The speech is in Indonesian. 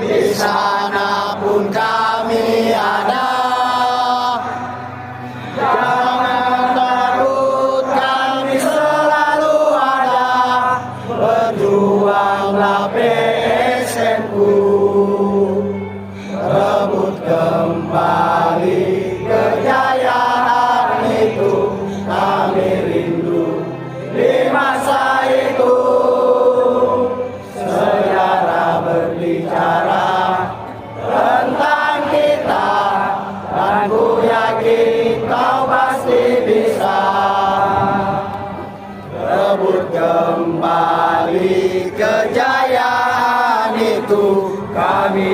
Dimanapun kami ada, jangan takut, kami selalu ada. Berjuanglah PSNU, rebut kembali kejayaan itu. Kami rindu di masa itu. Sejarah berbicara tentang kita, dan ku yakin kau pasti bisa rebut kembali kejayaan itu. Kami